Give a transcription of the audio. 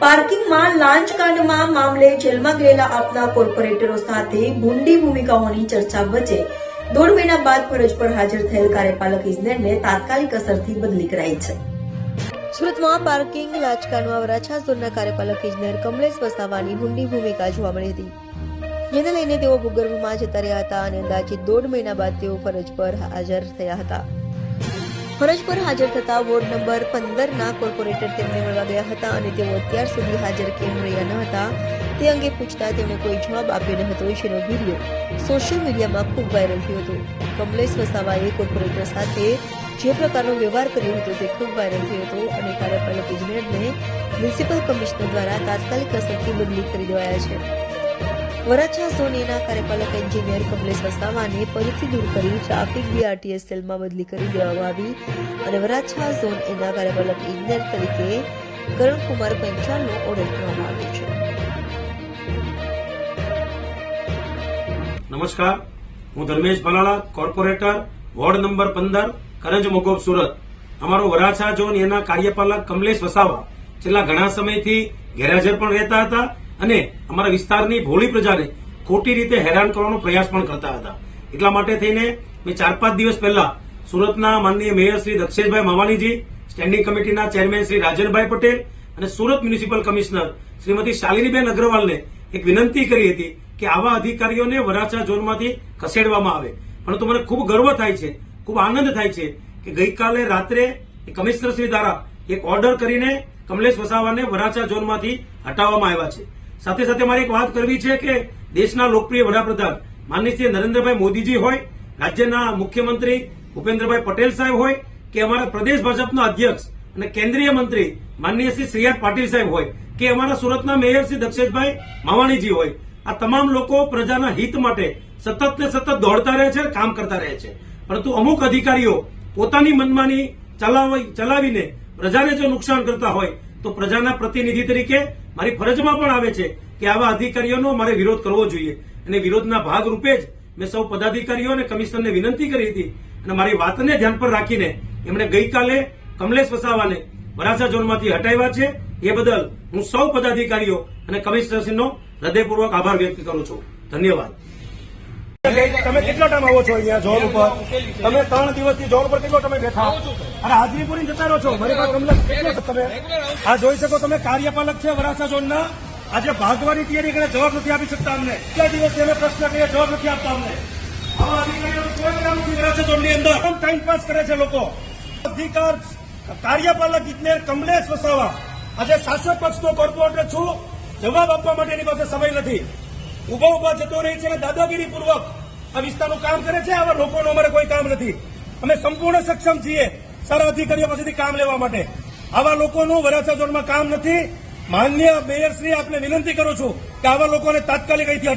પાર્કિંગમાં લાંચ કાંડમાં મામલે જેલમાં ગયેલા આપના કોર્પોરેટરો સાથે ભૂંડી ભૂમિકાઓની ચર્ચા વચ્ચે 1.5 મહિના બાદ ફરજ પર હાજર થયેલ કાર્યપાલક ઇજનેરને તાત્કાલિક અસરથી બદલી કરાઈ છે. સુરતમાં પાર્કિંગ લાંચકાંડમાં વરાછા ઝોનના કાર્યપાલક ઇજનેર કમલેશ વસાવાની ભૂંડી ભૂમિકા જોવા મળી હતી, જેને લઈને તેઓ ભૂગર્ભમાં જતા રહ્યા હતા અને અંદાજિત 1.5 મહિના બાદ તેઓ ફરજ પર હાજર થયા હતા. ફરજ પર હાજર થતા વોર્ડ નંબર 15 ના કોર્પોરેટર તેમને મળવા ગયા હતા અને તેઓ અત્યાર સુધી હાજર કેમ રહ્યા ન હતા તે અંગે પૂછતા તેમણે કોઈ જવાબ આપ્યો ન હતો, જેનો વિડીયો સોશિયલ મીડિયામાં ખૂબ વાયરલ થયો હતો. કમલેશ વસાવાએ કોર્પોરેટર સાથે જે પ્રકારનો વ્યવહાર કર્યો હતો તે ખૂબ વાયરલ થયો હતો અને કાર્યપાલક ઇજનેરને મ્યુનિસિપલ કમિશનર દ્વારા તાત્કાલિક અસરથી બદલી કરી દેવાયા છે. વરાછા ઝોન એના કાર્યપાલક એન્જિનિયર કમલેશ વસાવાને પદથી દૂર કરી ટ્રાફિક BRTS સેલમાં બદલી કરી દેવામાં આવી અને વરાછા ઝોન એના કાર્યપાલક ઇજનેર તરીકે કરણકુમાર પંચાલનો ઓર્ડર કરવામાં આવ્યો છે. નમસ્કાર, હું Dharmesh Bhalala, corporator, ward number 15, Karanj મોગોબ, સુરત. અમારો વરાછા ઝોન એના કાર્યપાલક કમલેશ વસાવા છેલ્લા ઘણા સમયથી ગેરહાજર પણ રહેતા હતા અને અમારા વિસ્તારની ભોળી પ્રજાને ખોટી રીતે હેરાન કરવાનો પ્રયાસ પણ કરતા હતા. એટલા માટે થઈને મેં 4-5 દિવસ પહેલા સુરતના માનનીય મેયર શ્રી દક્ષેશભાઈ માવાણીજી, સ્ટેન્ડિંગ કમિટીના ચેરમેન શ્રી રાજનભાઈ પટેલ અને સુરત મ્યુનિસિપલ કમિશનર શ્રીમતી શાલિનીબેન અગ્રવાલને એક વિનંતી કરી હતી કે આવા અધિકારીઓને વરાછા ઝોનમાંથી ખસેડવામાં આવે. પરંતુ મને ખૂબ ગર્વ થાય છે, ખૂબ આનંદ થાય છે કે ગઈકાલે રાત્રે કમિશનરશ્રી દ્વારા એક ઓર્ડર કરીને કમલેશ વસાવાને વરાછા ઝોનમાંથી હટાવવામાં આવ્યા છે. સાથે સાથે મારે એક વાત કરવી છે કે દેશના લોકપ્રિય વડાપ્રધાન માનનીય શ્રી નરેન્દ્રભાઈ મોદીજી હોય, રાજ્યના મુખ્યમંત્રી ભૂપેન્દ્રભાઈ પટેલ સાહેબ હોય કે અમારા પ્રદેશ ભાજપના અધ્યક્ષ અને કેન્દ્રીય મંત્રી માનનીય શ્રી CR પાટીલ સાહેબ હોય કે અમારા સુરતના મેયર શ્રી દક્ષેશભાઈ માવાણીજી હોય, આ તમામ લોકો પ્રજાના હિત માટે સતત ને સતત દોડતા રહે છે, કામ કરતા રહે છે. પરંતુ અમુક અધિકારીઓ પોતાની મનમાની ચલાવીને પ્રજાને જો નુકસાન કરતા હોય તો પ્રજાના પ્રતિનિધિ તરીકે મારી ફરજમાં પણ આવે છે કે આવા અધિકારીઓનો મારે વિરોધ કરવો જોઈએ અને વિરોધના ભાગરૂપે જ મેં સૌ પદાધિકારીઓ અને કમિશનરને વિનંતી કરી હતી અને મારી વાતને ધ્યાન પર રાખીને એમણે ગઈકાલે કમલેશ વસાવાને વરાછા ઝોનમાંથી હટાવ્યા છે. એ બદલ હું સૌ પદાધિકારીઓ અને કમિશનરશ્રીનો હૃદયપૂર્વક આભાર વ્યક્ત કરું છું. ધન્યવાદ. તમે કેટલો ટાઈમ આવો છો અહીંયા જોબ ઉપર? તમે 3 દિવસથી જોબ ઉપર કેટલો તમે બેઠા અને હાજરી પૂરી જતા રહો છો? મારી પાસે કમલેશ કેટલો તમે આ જોઈ શકો, તમે કાર્યપાલક છે વરાછા ઝોનના. આજે ભાગવાની તૈયારી કરે, જવાબ નથી આપી શકતા અમને. કેટલા દિવસથી અમે પ્રશ્ન કરીએ, જવાબ નથી આપતા અમને. આવા અધિકારીઓ કોઈ કામ નથી વરાછા ઝોનની અંદર. ટાઈમ પાસ કરે છે લોકો. અધિકાર કાર્યપાલક ઇજનેર કમલેશ વસાવા આજે શાસક પક્ષનો કોર્પોરેટર છું, જવાબ આપવા માટે એની પાસે સમય નથી. ઉભા જતો રહી છે, દાદાગીરી પૂર્વક આ વિસ્તારનું કામ કરે છે. આવા લોકોનું અમારે કોઈ કામ નથી. અમે સંપૂર્ણ સક્ષમ છીએ સારા અધિકારીઓ પાસેથી કામ લેવા માટે. આવા લોકોનું વરાછા ઝોનમાં કામ નથી. માનનીય મેયરશ્રી, આપને વિનંતી કરું છું કે આવા લોકોને તાત્કાલિક અહીંથી હટાવો.